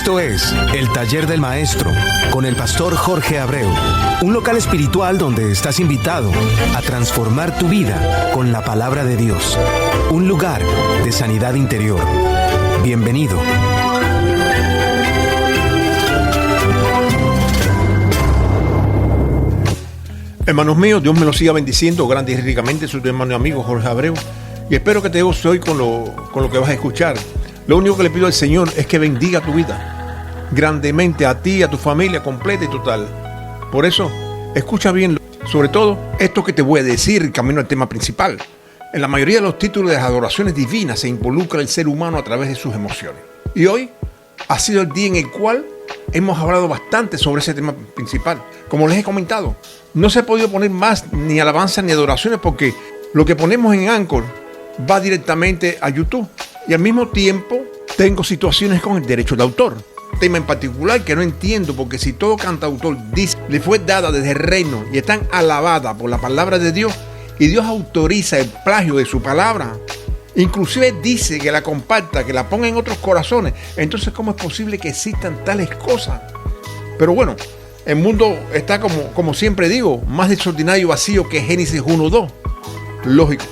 Esto es El Taller del Maestro con el pastor Jorge Abreu, un local espiritual donde estás invitado a transformar tu vida con la palabra de Dios, un lugar de sanidad interior. Bienvenido. Hermanos míos, Dios me los siga bendiciendo grande y ricamente. Soy tu hermano y amigo Jorge Abreu y espero que te goces hoy con lo que vas a escuchar. Lo único que le pido al Señor es que bendiga tu vida grandemente, a ti, a tu familia completa y total. Por eso, escucha bien, sobre todo esto que te voy a decir camino al tema principal. En la mayoría de los títulos de las adoraciones divinas se involucra el ser humano a través de sus emociones. Y hoy ha sido el día en el cual hemos hablado bastante sobre ese tema principal. Como les he comentado, no se ha podido poner más ni alabanzas ni adoraciones porque lo que ponemos en Anchor va directamente a YouTube. Y al mismo tiempo tengo situaciones con el derecho de autor. Tema en particular que no entiendo, porque si todo cantautor dice le fue dada desde el reino y están alabadas por la palabra de Dios y Dios autoriza el plagio de su palabra, inclusive dice que la comparta, que la ponga en otros corazones, entonces ¿cómo es posible que existan tales cosas? Pero bueno, el mundo está como siempre digo, más desordenado y vacío que Génesis 1:2. Lógico,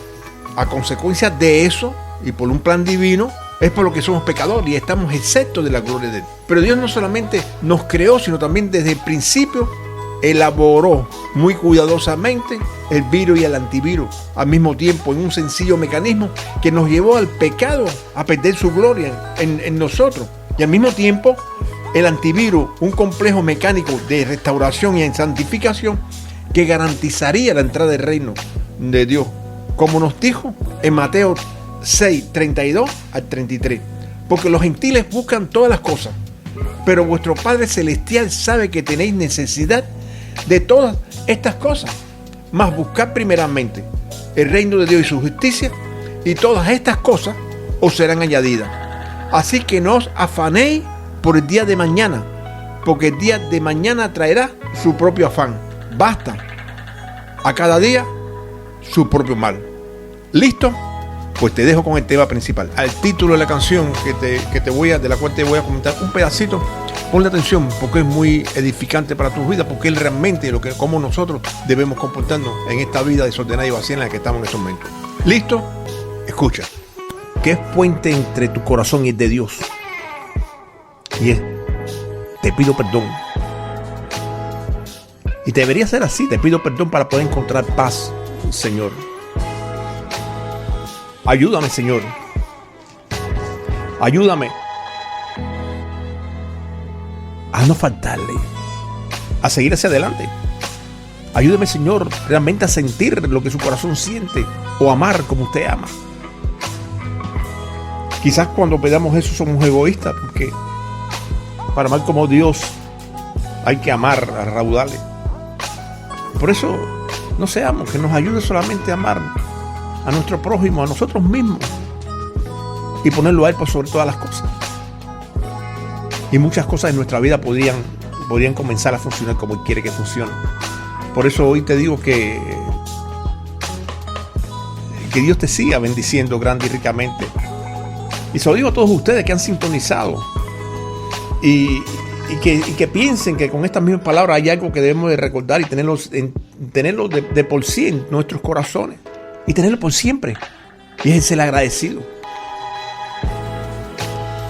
a consecuencia de eso y por un plan divino, es por lo que somos pecadores y estamos exentos de la gloria de Dios. Pero Dios no solamente nos creó, sino también desde el principio elaboró muy cuidadosamente el virus y el antivirus al mismo tiempo en un sencillo mecanismo que nos llevó al pecado, a perder su gloria en nosotros. Y al mismo tiempo el antivirus, un complejo mecánico de restauración y en santificación que garantizaría la entrada del reino de Dios, como nos dijo en Mateo 6, 32 al 33. Porque los gentiles buscan todas las cosas, pero vuestro Padre Celestial sabe que tenéis necesidad de todas estas cosas. Mas buscad primeramente el reino de Dios y su justicia, y todas estas cosas os serán añadidas. Así que no os afanéis por el día de mañana, porque el día de mañana traerá su propio afán. Basta a cada día su propio mal. ¿Listo? Pues te dejo con el tema principal. Al título de la canción de la cual te voy a comentar un pedacito, ponle atención porque es muy edificante para tu vida, porque es realmente cómo nosotros debemos comportarnos en esta vida desordenada y vacía en la que estamos en estos momentos. ¿Listo? Escucha. ¿Qué es puente entre tu corazón y el de Dios? Y es, te pido perdón. Y debería ser así, te pido perdón para poder encontrar paz, Señor. Ayúdame, Señor. Ayúdame a no faltarle, a seguir hacia adelante. Ayúdame, Señor, realmente a sentir lo que su corazón siente o amar como usted ama. Quizás cuando pedamos eso somos egoístas, porque para amar como Dios hay que amar a raudales. Por eso no seamos, que nos ayude solamente a amar a nuestro prójimo, a nosotros mismos, y ponerlo a Él por sobre todas las cosas. Y muchas cosas en nuestra vida podrían comenzar a funcionar como Él quiere que funcione. Por eso hoy te digo que Dios te siga bendiciendo grande y ricamente. Y se lo digo a todos ustedes que han sintonizado y que piensen que con estas mismas palabras hay algo que debemos de recordar y tenerlo de por sí en nuestros corazones. Y tenerlo por siempre. Y es el ser agradecido.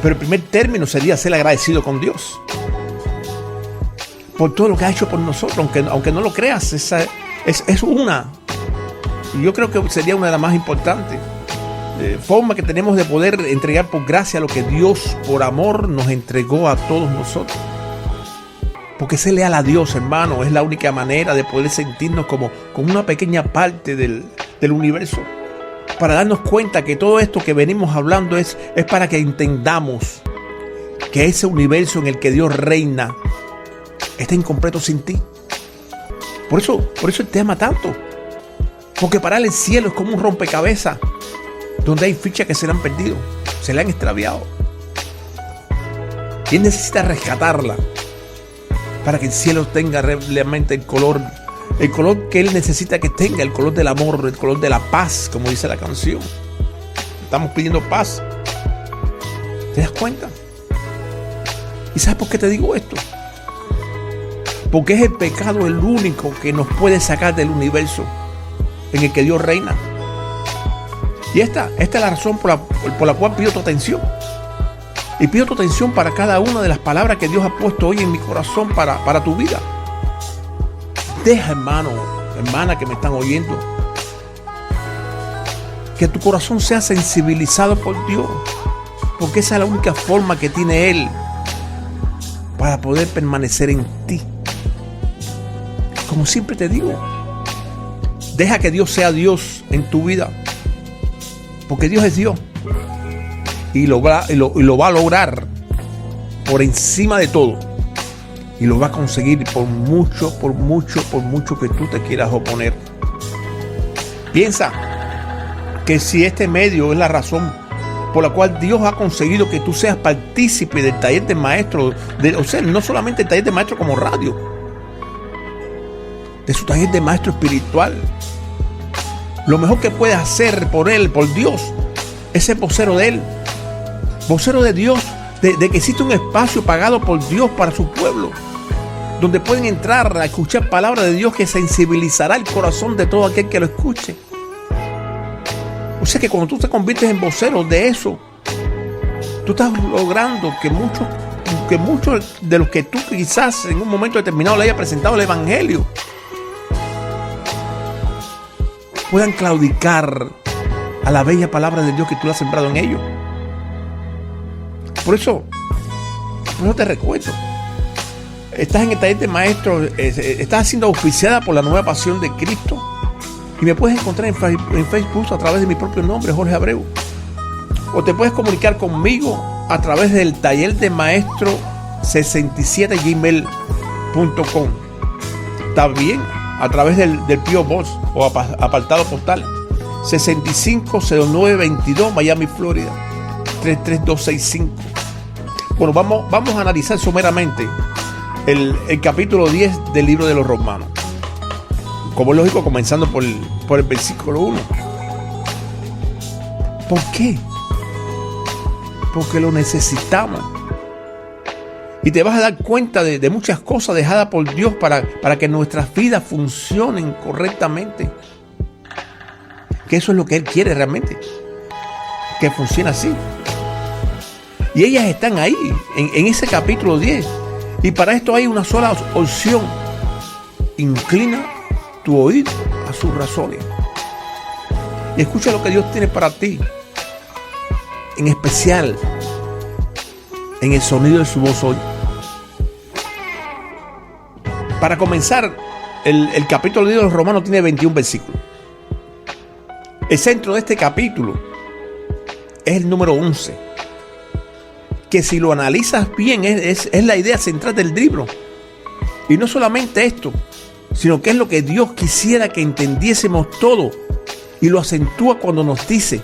Pero el primer término sería ser agradecido con Dios. Por todo lo que ha hecho por nosotros. Aunque no lo creas, es una. Y yo creo que sería una de las más importantes. Forma que tenemos de poder entregar por gracia lo que Dios por amor nos entregó a todos nosotros. Porque ser leal a Dios, hermano, es la única manera de poder sentirnos como una pequeña parte del universo, para darnos cuenta que todo esto que venimos hablando es para que entendamos que ese universo en el que Dios reina está incompleto sin ti. Por eso Él te ama tanto, porque para Él el cielo es como un rompecabezas donde hay fichas que se le han perdido, se le han extraviado, y Él necesita rescatarla para que el cielo tenga realmente el color que Él necesita que tenga, el color del amor, el color de la paz, como dice la canción. Estamos pidiendo paz. ¿Te das cuenta? ¿Y sabes por qué te digo esto? Porque es el pecado el único que nos puede sacar del universo en el que Dios reina. Y esta es la razón por la cual pido tu atención. Y pido tu atención para cada una de las palabras que Dios ha puesto hoy en mi corazón para tu vida. Deja, hermano, hermana que me están oyendo, que tu corazón sea sensibilizado por Dios, porque esa es la única forma que tiene Él para poder permanecer en ti. Como siempre te digo, deja que Dios sea Dios en tu vida, porque Dios es Dios y lo va a lograr por encima de todo, y lo va a conseguir por mucho que tú te quieras oponer. Piensa que si este medio es la razón por la cual Dios ha conseguido que tú seas partícipe del taller de maestro, o sea, no solamente el taller de maestro como radio, de su taller de maestro espiritual, lo mejor que puedes hacer por Él, por Dios, es ser vocero de Él, vocero de Dios, de que existe un espacio pagado por Dios para su pueblo, donde pueden entrar a escuchar palabra de Dios que sensibilizará el corazón de todo aquel que lo escuche. O sea que cuando tú te conviertes en vocero de eso, tú estás logrando que muchos de los que tú quizás en un momento determinado le haya presentado el evangelio puedan claudicar a la bella palabra de Dios que tú le has sembrado en ellos. Por eso te recuerdo, estás en el taller de maestros, estás siendo auspiciada por la Nueva Pasión de Cristo. Y me puedes encontrar en Facebook a través de mi propio nombre, Jorge Abreu. O te puedes comunicar conmigo a través del taller de maestro 67gmail.com. También a través del P.O. Box o apartado postal 650922 Miami, Florida 33265. Bueno, vamos a analizar someramente el capítulo 10 del libro de los Romanos. Como es lógico, comenzando por el versículo 1. ¿Por qué? Porque lo necesitamos. Y te vas a dar cuenta de muchas cosas dejadas por Dios para que nuestras vidas funcionen correctamente. Que eso es lo que Él quiere realmente, que funcione así. Y ellas están ahí, en ese capítulo 10. Y para esto hay una sola opción: inclina tu oído a sus razones y escucha lo que Dios tiene para ti, en especial en el sonido de su voz hoy. Para comenzar, el capítulo de los Romanos tiene 21 versículos. El centro de este capítulo es el número 11, que si lo analizas bien es la idea central del libro. Y no solamente esto, sino que es lo que Dios quisiera que entendiésemos todo, y lo acentúa cuando nos dice,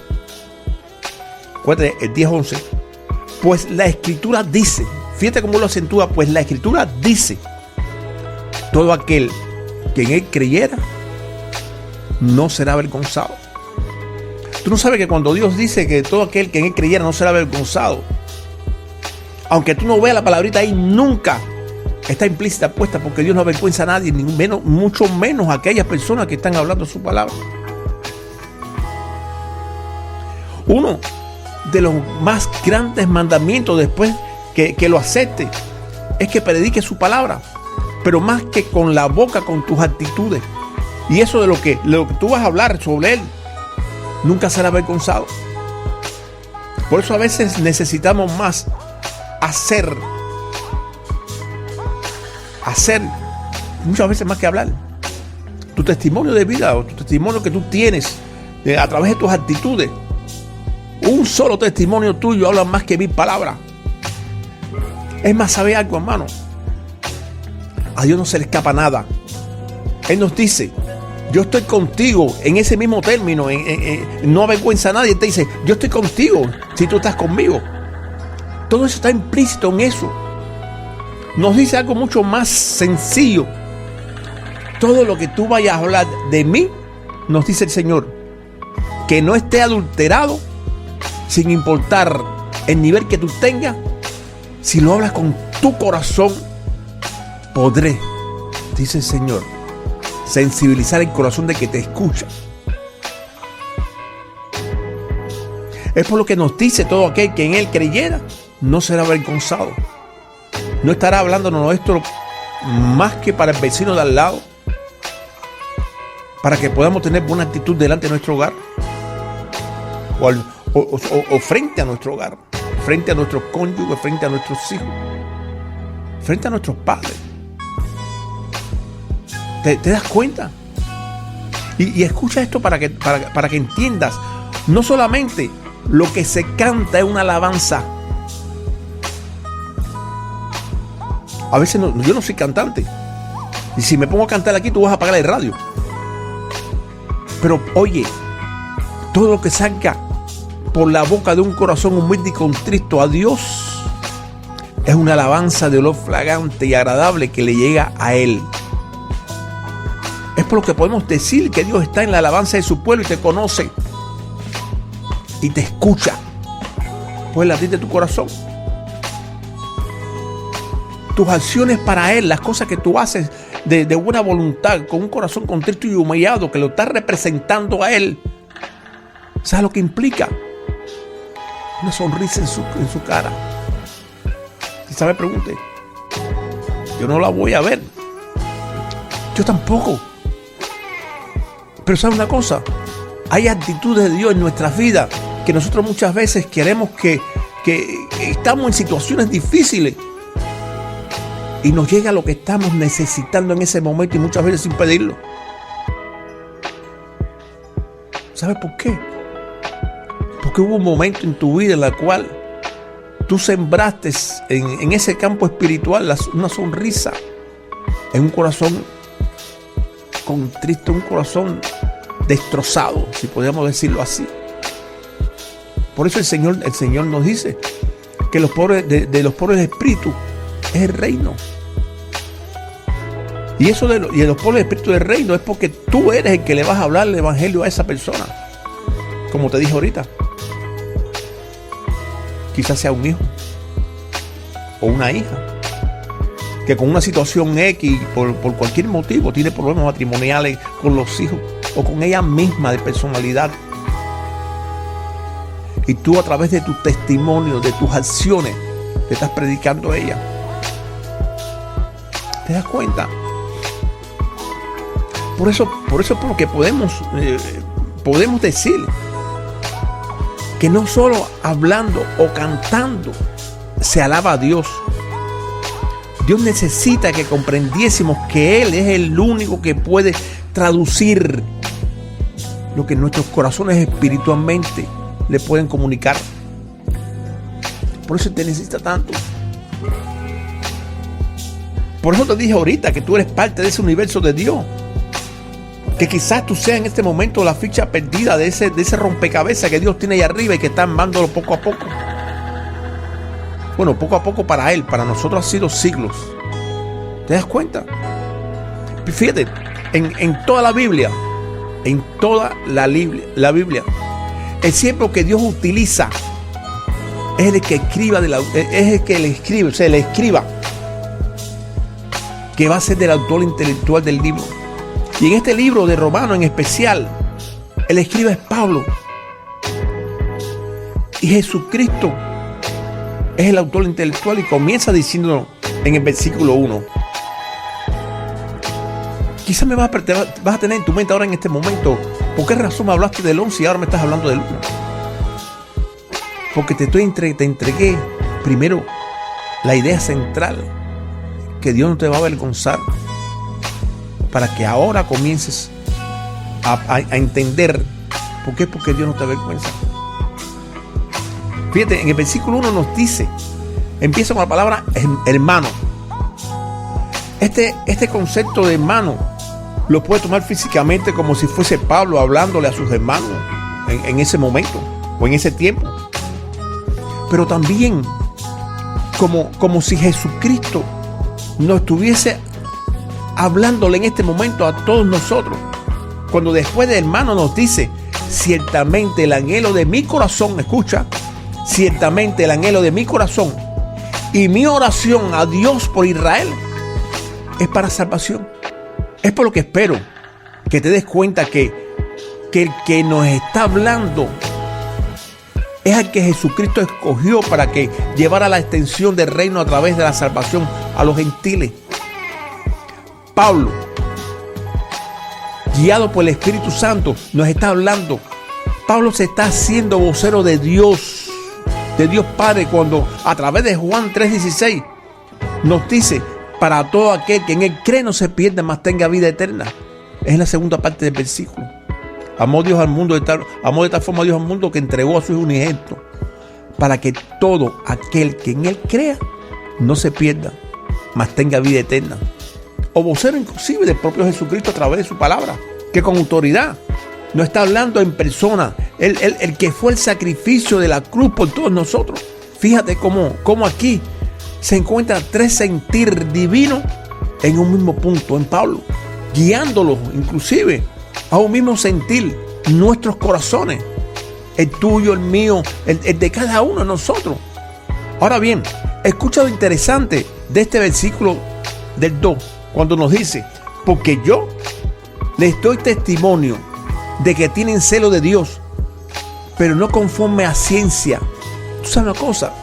acuérdate, el 10:11, pues la Escritura dice, fíjate cómo lo acentúa, pues la Escritura dice, todo aquel que en Él creyera no será avergonzado. Tú no sabes que cuando Dios dice que todo aquel que en Él creyera no será avergonzado, aunque tú no veas la palabrita ahí, nunca está implícita puesta, porque Dios no avergüenza a nadie, ni menos, mucho menos a aquellas personas que están hablando su palabra. Uno de los más grandes mandamientos después que lo acepte es que predique su palabra, pero más que con la boca, con tus actitudes. Y eso de lo que tú vas a hablar sobre Él, nunca será avergonzado. Por eso a veces necesitamos más hacer, muchas veces más que hablar. Tu testimonio de vida, o tu testimonio que tú tienes a través de tus actitudes, un solo testimonio tuyo habla más que 1000 palabras. Es más, ¿sabe algo, hermano? A Dios no se le escapa nada. Él nos dice, yo estoy contigo, en ese mismo término, no avergüenza a nadie. Él te dice, yo estoy contigo si tú estás conmigo. Todo eso está implícito en eso. Nos dice algo mucho más sencillo. Todo lo que tú vayas a hablar de mí, nos dice el Señor, que no esté adulterado, sin importar el nivel que tú tengas, si lo hablas con tu corazón, podré, dice el Señor, sensibilizar el corazón de que te escucha. Es por lo que nos dice todo aquel que en Él creyera, no será avergonzado. No estará hablándonos esto más que para el vecino de al lado, para que podamos tener buena actitud delante de nuestro hogar o frente a nuestro hogar, frente a nuestros cónyuges, frente a nuestros hijos, frente a nuestros padres. ¿Te das cuenta? Y escucha esto para que entiendas. No solamente lo que se canta es una alabanza. A veces yo no soy cantante. Y si me pongo a cantar aquí, tú vas a apagar el radio. Pero oye, todo lo que salga por la boca de un corazón humilde y contrito a Dios es una alabanza de olor fragante y agradable que le llega a Él. Es por lo que podemos decir que Dios está en la alabanza de su pueblo y te conoce y te escucha. Pues latir de tu corazón. Tus acciones para Él, las cosas que tú haces de buena voluntad, con un corazón contrito y humillado, que lo estás representando a Él. ¿Sabes lo que implica? Una sonrisa en su cara. Quizá me pregunte, yo no la voy a ver. Yo tampoco. Pero ¿sabes una cosa? Hay actitudes de Dios en nuestras vidas que nosotros muchas veces queremos que estamos en situaciones difíciles y nos llega lo que estamos necesitando en ese momento y muchas veces sin pedirlo. ¿Sabes por qué? Porque hubo un momento en tu vida en la cual tú sembraste en ese campo espiritual una sonrisa en un corazón contrito, un corazón destrozado, si podríamos decirlo así. Por eso el Señor nos dice que los pobres de los pobres de espíritu es el reino. Y eso de los pobres de espíritu del reino es porque tú eres el que le vas a hablar el evangelio a esa persona. Como te dije ahorita, quizás sea un hijo o una hija que con una situación X, por cualquier motivo, tiene problemas matrimoniales con los hijos o con ella misma de personalidad. Y tú, a través de tu testimonio, de tus acciones, le estás predicando a ella. ¿Te das cuenta? Por eso porque podemos decir que no solo hablando o cantando se alaba a Dios. Dios necesita que comprendiésemos que Él es el único que puede traducir lo que nuestros corazones espiritualmente le pueden comunicar. Por eso te necesita tanto. Por eso te dije ahorita que tú eres parte de ese universo de Dios. Que quizás tú seas en este momento la ficha perdida de ese rompecabezas que Dios tiene ahí arriba y que está armándolo poco a poco. Bueno, poco a poco para Él, para nosotros ha sido siglos. ¿Te das cuenta? Fíjate, en toda la Biblia, la Biblia, el siervo que Dios utiliza es el que escriba, es el que le escribe, o sea, el escriba, que va a ser del autor intelectual del libro. Y en este libro de Romanos en especial, el escriba es Pablo. Y Jesucristo es el autor intelectual y comienza diciéndonos en el versículo 1. Quizás vas a tener en tu mente ahora en este momento, ¿por qué razón me hablaste del 11 y ahora me estás hablando del 1? Porque te entregué primero la idea central, que Dios no te va a avergonzar, para que ahora comiences a entender por qué, porque Dios no te avergüenza. Fíjate, en el versículo 1 nos dice, empieza con la palabra hermano. Este concepto de hermano lo puede tomar físicamente como si fuese Pablo hablándole a sus hermanos en ese momento o en ese tiempo. Pero también como si Jesucristo nos estuviese hablándole en este momento a todos nosotros. Cuando después de hermano nos dice, ciertamente el anhelo de mi corazón, escucha, ciertamente el anhelo de mi corazón Y mi oración a Dios por Israel es para salvación. Es por lo que espero que te des cuenta que el que nos está hablando es al que Jesucristo escogió para que llevara la extensión del reino a través de la salvación a los gentiles. Pablo, guiado por el Espíritu Santo, nos está hablando. Pablo se está haciendo vocero de Dios Padre, cuando a través de Juan 3:16 nos dice: para todo aquel que en él cree no se pierda, mas tenga vida eterna. Es la segunda parte del versículo. Amó de tal forma Dios al mundo que entregó a su Hijo unigénito, para que todo aquel que en él crea no se pierda, mas tenga vida eterna. O vocero inclusive del propio Jesucristo a través de su palabra, que con autoridad no está hablando en persona, el que fue el sacrificio de la cruz por todos nosotros. Fíjate cómo aquí se encuentran tres sentir divinos en un mismo punto, en Pablo, guiándolos inclusive a un mismo sentir, nuestros corazones, el tuyo, el mío, el de cada uno de nosotros. Ahora bien, escucha lo interesante de este versículo del 2, cuando nos dice: porque yo les doy testimonio de que tienen celo de Dios, pero no conforme a ciencia. ¿Tú sabes una cosa?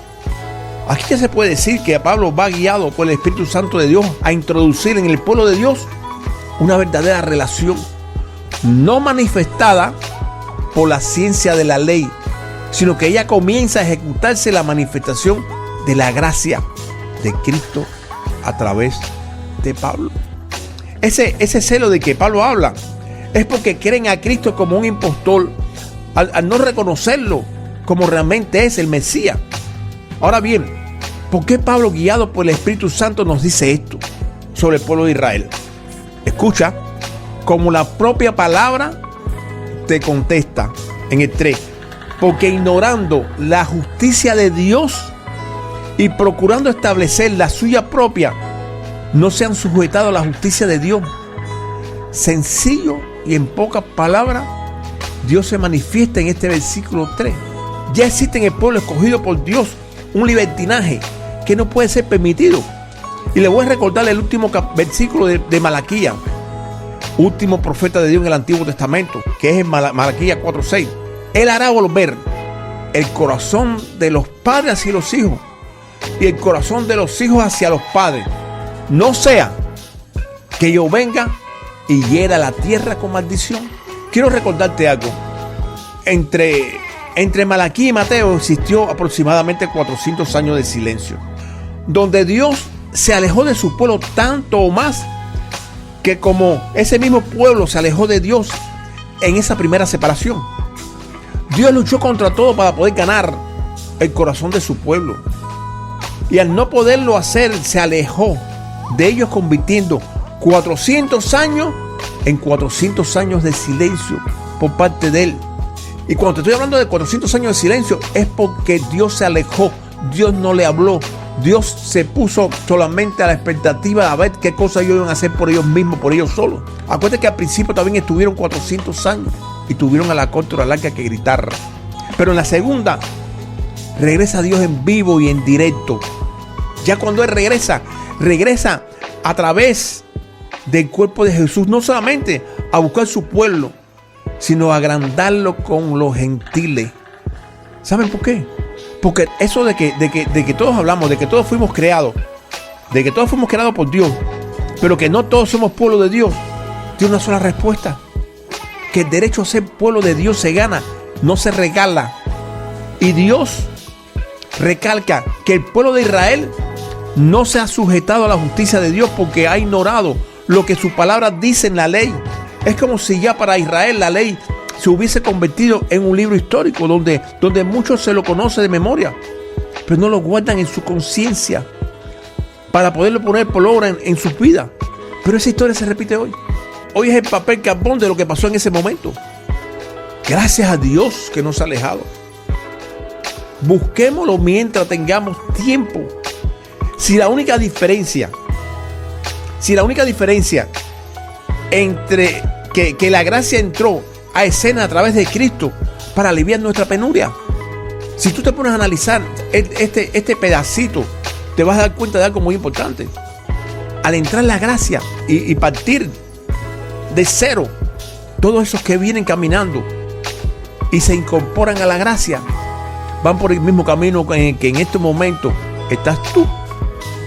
Aquí ya se puede decir que Pablo va guiado por el Espíritu Santo de Dios a introducir en el pueblo de Dios una verdadera relación, no manifestada por la ciencia de la ley, sino que ella comienza a ejecutarse la manifestación de la gracia de Cristo a través de Pablo. Ese celo de que Pablo habla es porque creen a Cristo como un impostor, al no reconocerlo como realmente es el Mesías. Ahora bien, ¿por qué Pablo, guiado por el Espíritu Santo, nos dice esto sobre el pueblo de Israel? Escucha, como la propia palabra te contesta en el 3: porque ignorando la justicia de Dios y procurando establecer la suya propia, no se han sujetado a la justicia de Dios. Sencillo y en pocas palabras, Dios se manifiesta en este versículo 3. Ya existe en el pueblo escogido por Dios un libertinaje que no puede ser permitido. Y le voy a recordar el último versículo de Malaquías, último profeta de Dios en el Antiguo Testamento, que es en Malaquías 4:6. Él hará volver el corazón de los padres hacia los hijos y el corazón de los hijos hacia los padres. No sea que yo venga y hiera la tierra con maldición. Quiero recordarte algo. Entre Malaquías y Mateo existió aproximadamente 400 años de silencio, donde Dios se alejó de su pueblo tanto o más que como ese mismo pueblo se alejó de Dios en esa primera separación. Dios luchó contra todo para poder ganar el corazón de su pueblo, y al no poderlo hacer se alejó de ellos, convirtiendo 400 años en 400 años de silencio por parte de él. Y cuando te estoy hablando de 400 años de silencio, es porque Dios se alejó, Dios no le habló, Dios se puso solamente a la expectativa de ver qué cosas ellos iban a hacer por ellos mismos, por ellos solos. Acuérdate que al principio también estuvieron 400 años y tuvieron a la corte o a la larga que gritar. Pero en la segunda, regresa Dios en vivo y en directo. Ya cuando Él regresa a través del cuerpo de Jesús, no solamente a buscar su pueblo, sino a agrandarlo con los gentiles. ¿Saben por qué? Porque eso de que todos hablamos, de que todos fuimos creados, de que todos fuimos creados por Dios, pero que no todos somos pueblo de Dios, tiene una sola respuesta: que el derecho a ser pueblo de Dios se gana, no se regala. Y Dios recalca que el pueblo de Israel no se ha sujetado a la justicia de Dios porque ha ignorado lo que su palabra dice en la ley. Es como si ya para Israel la ley se hubiese convertido en un libro histórico donde muchos se lo conocen de memoria, pero no lo guardan en su conciencia para poderlo poner por obra en sus vidas. Pero esa historia se repite hoy. Hoy es el papel carbón de lo que pasó en ese momento. Gracias a Dios que nos ha alejado. Busquémoslo mientras tengamos tiempo. Si la única diferencia entre que la gracia entró a escena a través de Cristo para aliviar nuestra penuria, si tú te pones a analizar este pedacito te vas a dar cuenta de algo muy importante. Al entrar en la gracia y partir de cero, todos esos que vienen caminando y se incorporan a la gracia, van por el mismo camino que en este momento estás tú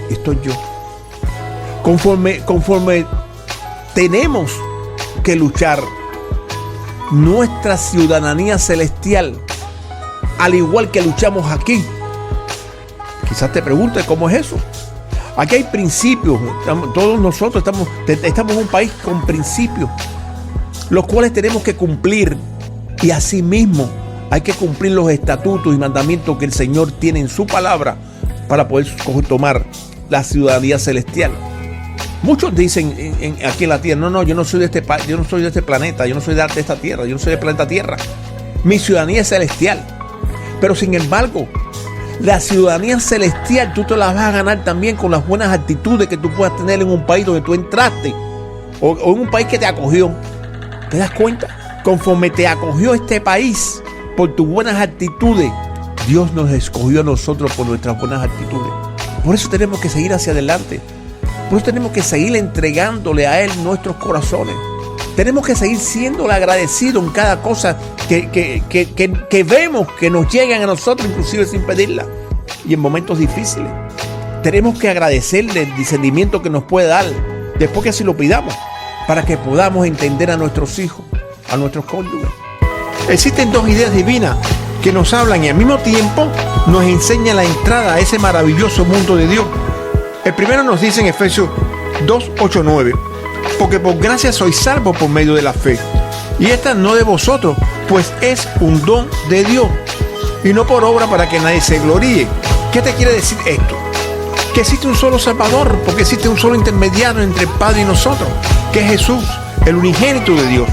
y estoy yo. Conforme tenemos que luchar nuestra ciudadanía celestial, al igual que luchamos aquí. Quizás te preguntes cómo es eso. Aquí hay principios. Todos nosotros estamos en un país con principios, los cuales tenemos que cumplir. Y asimismo hay que cumplir los estatutos y mandamientos que el Señor tiene en su palabra para poder tomar la ciudadanía celestial. Muchos dicen aquí en la tierra, no, yo no soy de este planeta, yo no soy de esta tierra, yo no soy del planeta Tierra. Mi ciudadanía es celestial. Pero sin embargo, la ciudadanía celestial tú te la vas a ganar también con las buenas actitudes que tú puedas tener en un país donde tú entraste o en un país que te acogió. ¿Te das cuenta? Conforme te acogió este país por tus buenas actitudes, Dios nos escogió a nosotros por nuestras buenas actitudes. Por eso tenemos que seguir hacia adelante. Por eso tenemos que seguir entregándole a Él nuestros corazones. Tenemos que seguir siéndole agradecidos en cada cosa que vemos que nos llegan a nosotros, inclusive sin pedirla. Y en momentos difíciles, tenemos que agradecerle el discernimiento que nos puede dar después que así lo pidamos, para que podamos entender a nuestros hijos, a nuestros cónyuges. Existen dos ideas divinas que nos hablan y al mismo tiempo nos enseñan la entrada a ese maravilloso mundo de Dios. El primero nos dice en Efesios 2, 8, 9: porque por gracia sois salvos por medio de la fe, y esta no de vosotros, pues es un don de Dios, y no por obra para que nadie se gloríe. ¿Qué te quiere decir esto? Que existe un solo Salvador, porque existe un solo intermediario entre el Padre y nosotros, que es Jesús, el unigénito de Dios.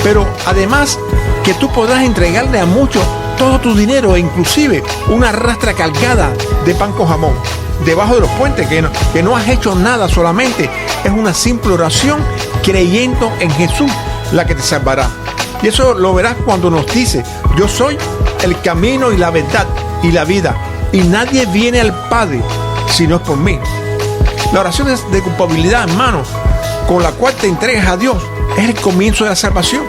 Pero además que tú podrás entregarle a muchos todo tu dinero e inclusive una rastra cargada de pan con jamón debajo de los puentes, que no has hecho nada, solamente es una simple oración creyendo en Jesús, la que te salvará. Y eso lo verás cuando nos dice: yo soy el camino y la verdad y la vida, y nadie viene al Padre si no es por mí. La oración de culpabilidad, hermanos, con la cual te entregas a Dios, es el comienzo de la salvación.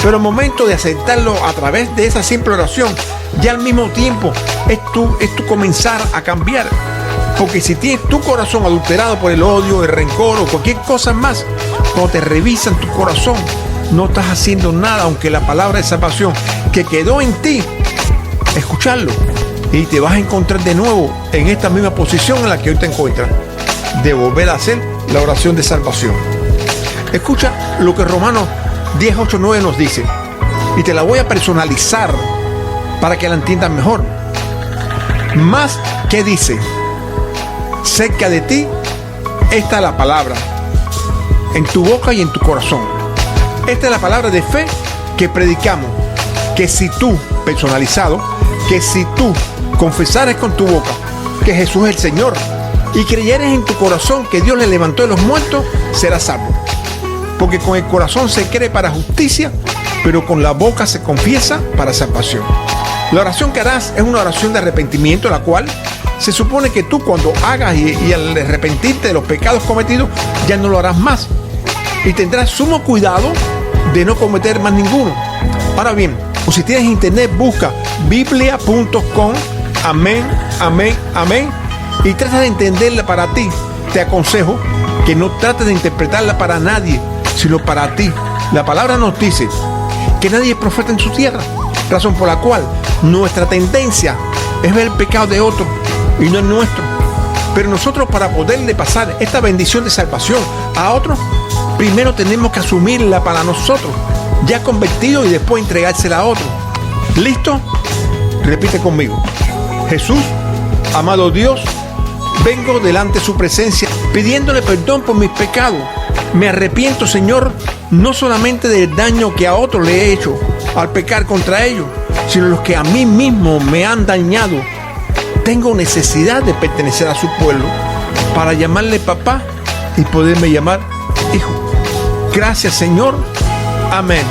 Pero el momento de aceptarlo a través de esa simple oración, ya al mismo tiempo es tu comenzar a cambiar. Porque si tienes tu corazón adulterado por el odio, el rencor o cualquier cosa más, cuando te revisan tu corazón, no estás haciendo nada, aunque la palabra de salvación que quedó en ti, escucharlo, y te vas a encontrar de nuevo en esta misma posición en la que hoy te encuentras, de volver a hacer la oración de salvación. Escucha lo que Romanos 10, 8, 9 nos dice, y te la voy a personalizar para que la entiendas mejor. Más que dice: cerca de ti está la palabra, en tu boca y en tu corazón. Esta es la palabra de fe que predicamos, que si tú, personalizado, que si tú confesares con tu boca que Jesús es el Señor y creyeres en tu corazón que Dios le levantó de los muertos, serás salvo. Porque con el corazón se cree para justicia, pero con la boca se confiesa para salvación. La oración que harás es una oración de arrepentimiento, la cual se supone que tú, cuando hagas y al arrepentirte de los pecados cometidos, ya no lo harás más. Y tendrás sumo cuidado de no cometer más ninguno. Ahora bien, o si tienes internet, busca biblia.com, amén, amén, amén, y trata de entenderla para ti. Te aconsejo que no trates de interpretarla para nadie, sino para ti. La palabra nos dice que nadie es profeta en su tierra, razón por la cual nuestra tendencia es ver el pecado de otro y no el nuestro. Pero nosotros, para poderle pasar esta bendición de salvación a otros, primero tenemos que asumirla para nosotros, ya convertidos, y después entregársela a otros. ¿Listo? Repite conmigo: Jesús, amado Dios, vengo delante de su presencia pidiéndole perdón por mis pecados. Me arrepiento, Señor, no solamente del daño que a otros le he hecho al pecar contra ellos, sino los que a mí mismo me han dañado. Tengo necesidad de pertenecer a su pueblo para llamarle papá y poderme llamar hijo. Gracias, Señor. Amén.